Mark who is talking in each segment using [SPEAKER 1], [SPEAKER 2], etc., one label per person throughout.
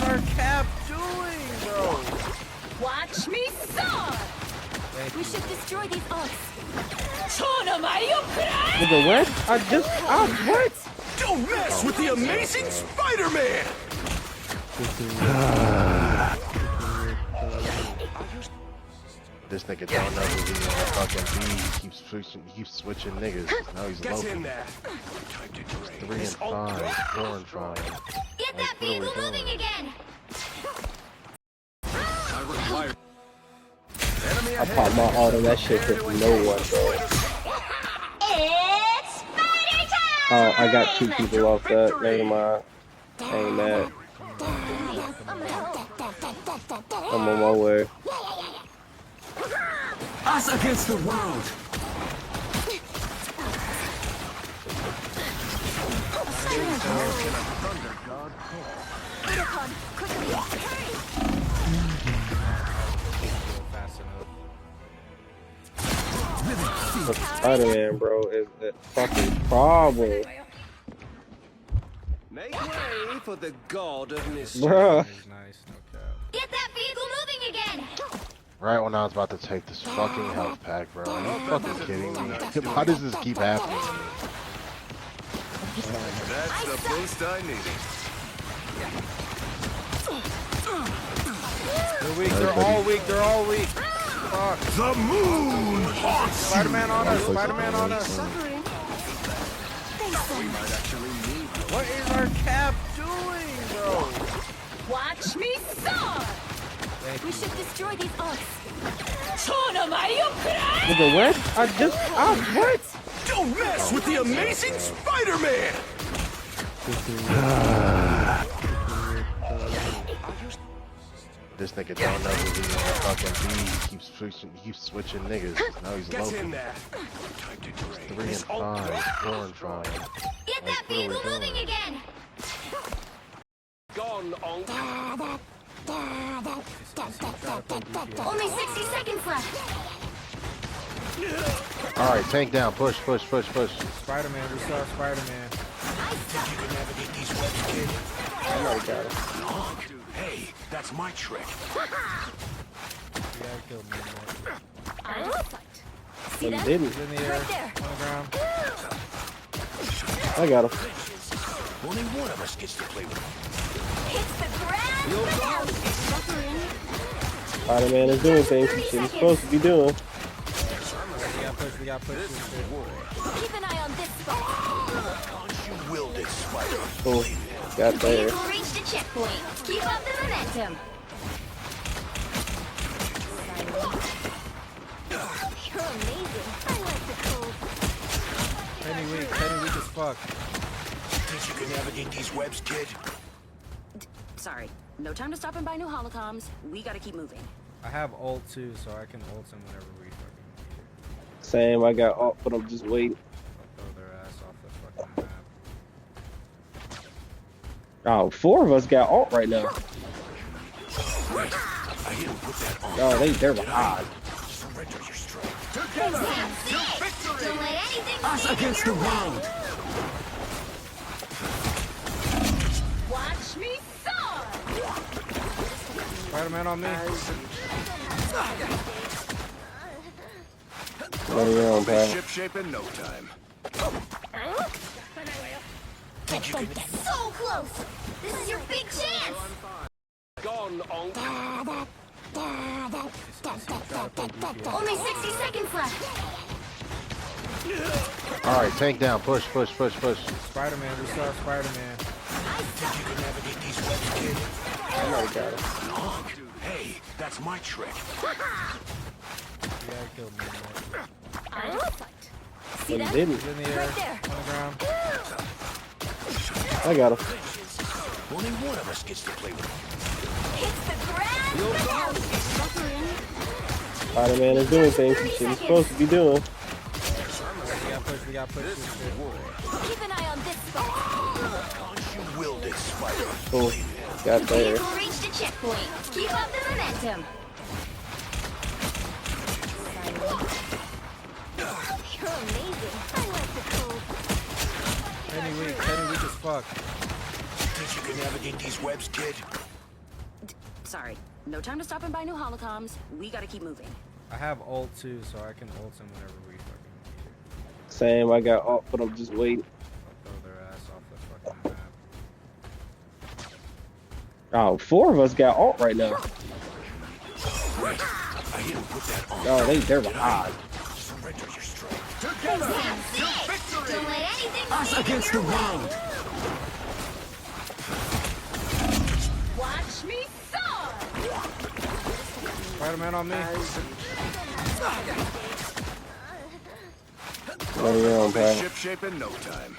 [SPEAKER 1] our cap doing, bro?
[SPEAKER 2] Watch me soar! We should destroy these Arcs.
[SPEAKER 3] Nigga, what? What?
[SPEAKER 4] Don't mess with the amazing Spider-Man!
[SPEAKER 5] This nigga don't know who he's gonna fucking be. He keeps switching niggas. Now he's low. 3 and 5, 4 and 5.
[SPEAKER 2] Get that vehicle moving again!
[SPEAKER 3] I popped my auto, that shit hit no one, bro.
[SPEAKER 2] It's Spider time!
[SPEAKER 3] Oh, I got 2 people off that. Never mind. Ain't mad. I'm on my way.
[SPEAKER 4] Us against the world!
[SPEAKER 3] The Spider-Man, bro, is the fucking problem.
[SPEAKER 4] Make way for the god of mystery.
[SPEAKER 3] Bruh.
[SPEAKER 2] Get that vehicle moving again!
[SPEAKER 5] Right when I was about to take this fucking health pack, bro. Are you fucking kidding me? Why does this keep happening to me?
[SPEAKER 4] That's the boost I needed.
[SPEAKER 1] They're weak, they're all weak, they're all weak. Fuck.
[SPEAKER 4] The moon haunts
[SPEAKER 1] Spider-Man on us, Spider-Man on us. What is our cap doing, bro?
[SPEAKER 2] Watch me soar! We should destroy these Arcs.
[SPEAKER 3] Nigga, what? What?
[SPEAKER 4] Don't mess with the amazing Spider-Man!
[SPEAKER 5] This nigga don't know who he's gonna fucking be. He keeps switching niggas. Now he's low. 3 and 5, 4 and 5.
[SPEAKER 2] Get that vehicle moving again!
[SPEAKER 4] Gone on.
[SPEAKER 2] Only 60 seconds left!
[SPEAKER 5] Alright, tank down. Push.
[SPEAKER 1] Spider-Man, restart Spider-Man.
[SPEAKER 3] I already got it.
[SPEAKER 4] Hey, that's my trick.
[SPEAKER 1] You gotta kill me, man.
[SPEAKER 2] I'm fight. See
[SPEAKER 3] He
[SPEAKER 2] that?
[SPEAKER 3] didn't.
[SPEAKER 1] He's in the air,
[SPEAKER 2] Right there.
[SPEAKER 1] on the ground.
[SPEAKER 3] I got him.
[SPEAKER 4] Only one of us gets to play with him.
[SPEAKER 2] Hits the ground finale!
[SPEAKER 3] Spider-Man is doing things he shouldn't supposed to be doing.
[SPEAKER 1] We got push this shit.
[SPEAKER 2] Keep an eye on this spot.
[SPEAKER 4] You willed it, Spider.
[SPEAKER 3] Cool. Got there.
[SPEAKER 2] Vehicle reached the checkpoint. Keep up the momentum. You're amazing. I like the cold.
[SPEAKER 1] Penny weak as fuck.
[SPEAKER 4] Think you can navigate these webs, kid?
[SPEAKER 2] Sorry. No time to stop and buy new holocoms. We gotta keep moving.
[SPEAKER 1] I have ult too, so I can ult him whenever we fucking need it.
[SPEAKER 3] Same, I got off, but I'm just waiting.
[SPEAKER 1] I'll throw their ass off the fucking map.
[SPEAKER 3] Oh, 4 of us got alt right now.
[SPEAKER 4] I hit him with that arm.
[SPEAKER 3] Oh, they're behind.
[SPEAKER 4] Surrender your strength.
[SPEAKER 2] That's it! Don't let anything
[SPEAKER 4] Us
[SPEAKER 2] stand in
[SPEAKER 4] against
[SPEAKER 2] your
[SPEAKER 4] the
[SPEAKER 2] way.
[SPEAKER 4] world.
[SPEAKER 2] Watch me soar!
[SPEAKER 1] Spider-Man on me.
[SPEAKER 3] What are you on, pal?
[SPEAKER 4] Ship shape in no time.
[SPEAKER 2] So close! This is your big chance!
[SPEAKER 4] Gone on.
[SPEAKER 2] Only 60 seconds left!
[SPEAKER 5] Alright, tank down. Push.
[SPEAKER 1] Spider-Man, restart Spider-Man.
[SPEAKER 4] Navigate these webs, kid.
[SPEAKER 3] I already got him.
[SPEAKER 4] Hey, that's my trick.
[SPEAKER 1] You gotta kill me, man.
[SPEAKER 2] I'm fight. See
[SPEAKER 3] He
[SPEAKER 2] that?
[SPEAKER 3] didn't.
[SPEAKER 1] He's in the air,
[SPEAKER 2] Right there.
[SPEAKER 1] on the ground.
[SPEAKER 3] I got him.
[SPEAKER 4] Only one of us gets to play with him.
[SPEAKER 2] Hits the ground finale!
[SPEAKER 3] Spider-Man is doing things he shouldn't supposed to be doing.
[SPEAKER 1] We got push this shit.
[SPEAKER 2] Keep an eye on this spot.
[SPEAKER 4] You willed it, Spider.
[SPEAKER 3] Cool. Got there.
[SPEAKER 2] Vehicle reached the checkpoint. Keep up the momentum. You're amazing. I like the cold.
[SPEAKER 1] Penny weak as fuck.
[SPEAKER 4] Think you can navigate these webs, kid?
[SPEAKER 2] Sorry, no time to stop and buy new holocoms. We gotta keep moving.
[SPEAKER 1] I have ult too, so I can ult them whenever we fucking need it.
[SPEAKER 3] Same, I got ult, but I'm just waiting.
[SPEAKER 1] I'll throw their ass off the fucking map.
[SPEAKER 3] Oh, 4 of us got ult right now.
[SPEAKER 4] Right. I didn't put that on.
[SPEAKER 3] Oh, they're behind.
[SPEAKER 4] Surrender your strength.
[SPEAKER 2] Don't let anything
[SPEAKER 4] Us against the world.
[SPEAKER 2] watch me soar!
[SPEAKER 1] Spider-Man on me.
[SPEAKER 3] What are you on, pal?
[SPEAKER 4] Ship shape in no time.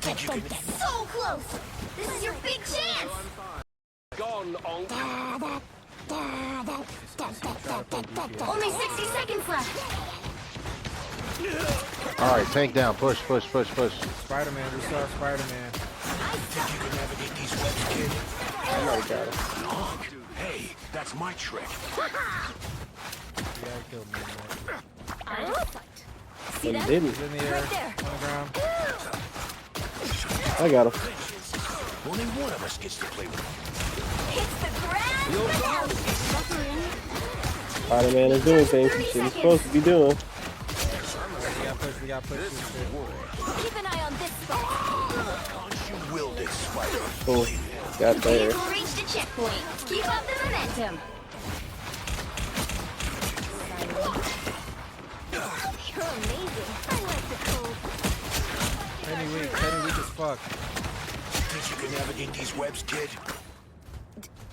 [SPEAKER 4] Think you can
[SPEAKER 2] So close! This is your big chance!
[SPEAKER 4] gone on?
[SPEAKER 2] Only 60 seconds left!
[SPEAKER 5] Alright, tank down. Push, push, push, push.
[SPEAKER 1] Spider-Man, we saw Spider-Man.
[SPEAKER 4] Think you can navigate these webs, kid?
[SPEAKER 3] I already got it.
[SPEAKER 4] Long. Hey, that's my trick.
[SPEAKER 1] Yeah, he killed me. Man.
[SPEAKER 2] See
[SPEAKER 3] He
[SPEAKER 2] that?
[SPEAKER 3] didn't.
[SPEAKER 1] He's in the air,
[SPEAKER 2] Right there.
[SPEAKER 1] on the ground.
[SPEAKER 3] I got him.
[SPEAKER 4] Only one of us gets to play with.
[SPEAKER 2] Hits the ground! Suffering.
[SPEAKER 3] Spider-Man is doing things he shouldn't supposed to be doing.
[SPEAKER 1] We got push this shit.
[SPEAKER 2] Keep an eye on this spot.
[SPEAKER 4] You willed it, Spider.
[SPEAKER 3] Cool. Got there.
[SPEAKER 2] Vehicle reached a checkpoint. Keep up the momentum. You're amazing. I like the cold.
[SPEAKER 1] Penny weak as fuck.
[SPEAKER 4] Think you can navigate these webs, kid?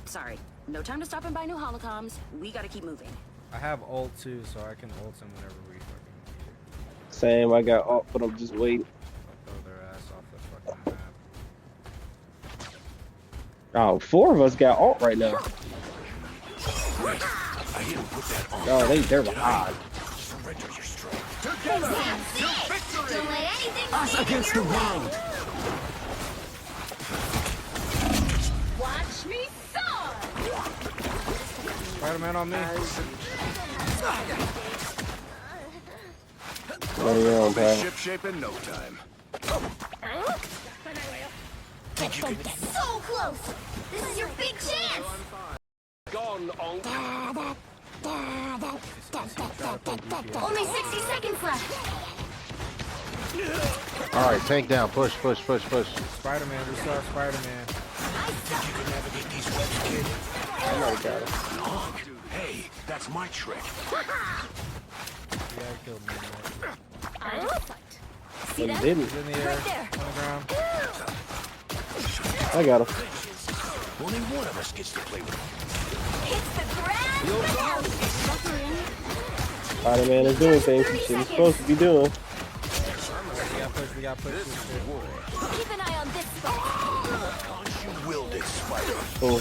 [SPEAKER 2] Sorry, no time to stop and buy new holocoms. We gotta keep moving.
[SPEAKER 1] I have ult too, so I can ult them whenever we fucking need it.
[SPEAKER 3] Same, I got ult, but I'm just waiting.
[SPEAKER 1] I'll throw their ass off the fucking map.
[SPEAKER 3] Oh, 4 of us got ult right now.
[SPEAKER 4] Right. I didn't put that on.
[SPEAKER 3] Oh, they're behind.
[SPEAKER 4] Surrender your strength.
[SPEAKER 2] Don't let anything
[SPEAKER 4] Us against the world.
[SPEAKER 2] watch me soar!
[SPEAKER 1] Spider-Man on me.
[SPEAKER 3] What are you on, pal?
[SPEAKER 4] Ship shape in no time. Think you can
[SPEAKER 2] So close! This is your big chance!
[SPEAKER 4] gone on?
[SPEAKER 2] Only 60 seconds left!
[SPEAKER 5] Alright, tank down. Push, push, push, push.
[SPEAKER 1] Spider-Man, we saw Spider-Man.
[SPEAKER 4] Think you can navigate these webs, kid?
[SPEAKER 3] I already got it.
[SPEAKER 4] Long. Hey, that's my trick.
[SPEAKER 1] Yeah, he killed me. Man.
[SPEAKER 2] See
[SPEAKER 3] He
[SPEAKER 2] that?
[SPEAKER 3] didn't.
[SPEAKER 1] He's in the air,
[SPEAKER 2] Right there.
[SPEAKER 1] on the ground.
[SPEAKER 3] I got him.
[SPEAKER 4] Only one of us gets to play with.
[SPEAKER 2] Hits the ground! Suffering.
[SPEAKER 3] Spider-Man is doing things he shouldn't supposed to be doing.
[SPEAKER 1] We got push this shit.
[SPEAKER 2] Keep an eye on this spot.
[SPEAKER 4] You willed it, Spider.
[SPEAKER 3] Cool.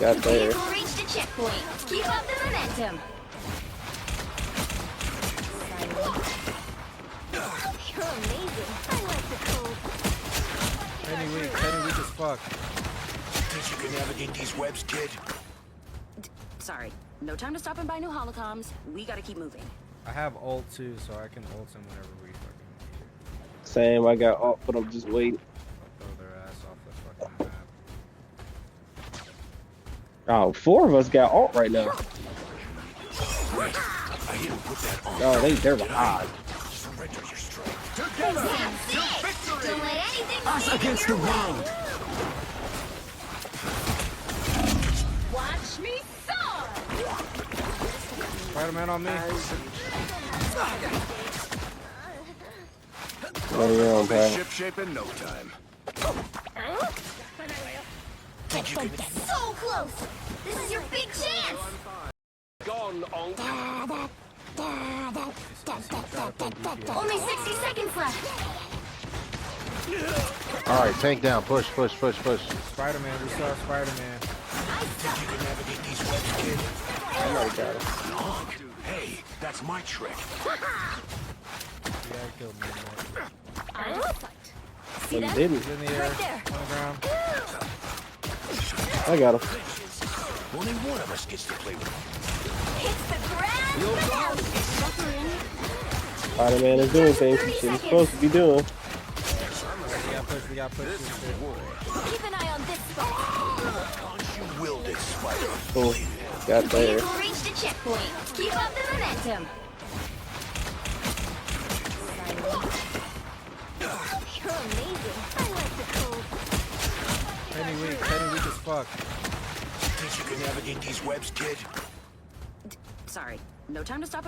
[SPEAKER 3] Got there.
[SPEAKER 2] Vehicle reached a checkpoint. Keep up the momentum. You're amazing. I like the cold.
[SPEAKER 1] Penny weak as fuck.
[SPEAKER 4] Think you can navigate these webs, kid?
[SPEAKER 2] Sorry, no time to stop and buy new holocoms. We gotta keep moving.
[SPEAKER 1] I have ult too, so I can ult them whenever we fucking need it.
[SPEAKER 3] Same, I got ult, but I'm just waiting.
[SPEAKER 1] I'll throw their ass off the fucking map.
[SPEAKER 3] Oh, 4 of us got ult right now.
[SPEAKER 4] Right. I didn't put that on.
[SPEAKER 3] Oh, they're behind.
[SPEAKER 4] Surrender your strength.
[SPEAKER 2] Don't let anything
[SPEAKER 4] Us against the world.
[SPEAKER 2] watch me soar!
[SPEAKER 1] Spider-Man on me.
[SPEAKER 3] What are you on, pal?
[SPEAKER 4] Ship shape in no time. Think you can
[SPEAKER 2] So close! This is your big chance!
[SPEAKER 4] gone on?
[SPEAKER 2] Only 60 seconds left!
[SPEAKER 5] Alright, tank down. Push, push, push, push.
[SPEAKER 1] Spider-Man, we saw Spider-Man.
[SPEAKER 4] Think you can navigate these webs, kid?
[SPEAKER 3] I already got it.
[SPEAKER 4] Long. Hey, that's my trick.
[SPEAKER 1] Yeah, he killed me. Man.
[SPEAKER 2] See
[SPEAKER 3] He
[SPEAKER 2] that?
[SPEAKER 3] didn't.
[SPEAKER 1] He's in the air,
[SPEAKER 2] Right there.
[SPEAKER 1] on the ground.
[SPEAKER 3] I got him.
[SPEAKER 4] Only one of us gets to play with.
[SPEAKER 2] Hits the ground! Suffering.
[SPEAKER 3] Spider-Man is doing things he shouldn't supposed to be doing.
[SPEAKER 1] We got pushed
[SPEAKER 4] This
[SPEAKER 1] this
[SPEAKER 4] is
[SPEAKER 1] shit.
[SPEAKER 4] reward.
[SPEAKER 2] Keep an eye on this spot.
[SPEAKER 4] Don't you will this, Spider.
[SPEAKER 3] Cool. Got there.
[SPEAKER 2] Vehicle reached a checkpoint. Keep up the momentum. You're amazing. I like the cold.
[SPEAKER 1] Penny weak as fuck.
[SPEAKER 4] Think you can navigate these webs, kid?
[SPEAKER 2] Sorry, no time to stop.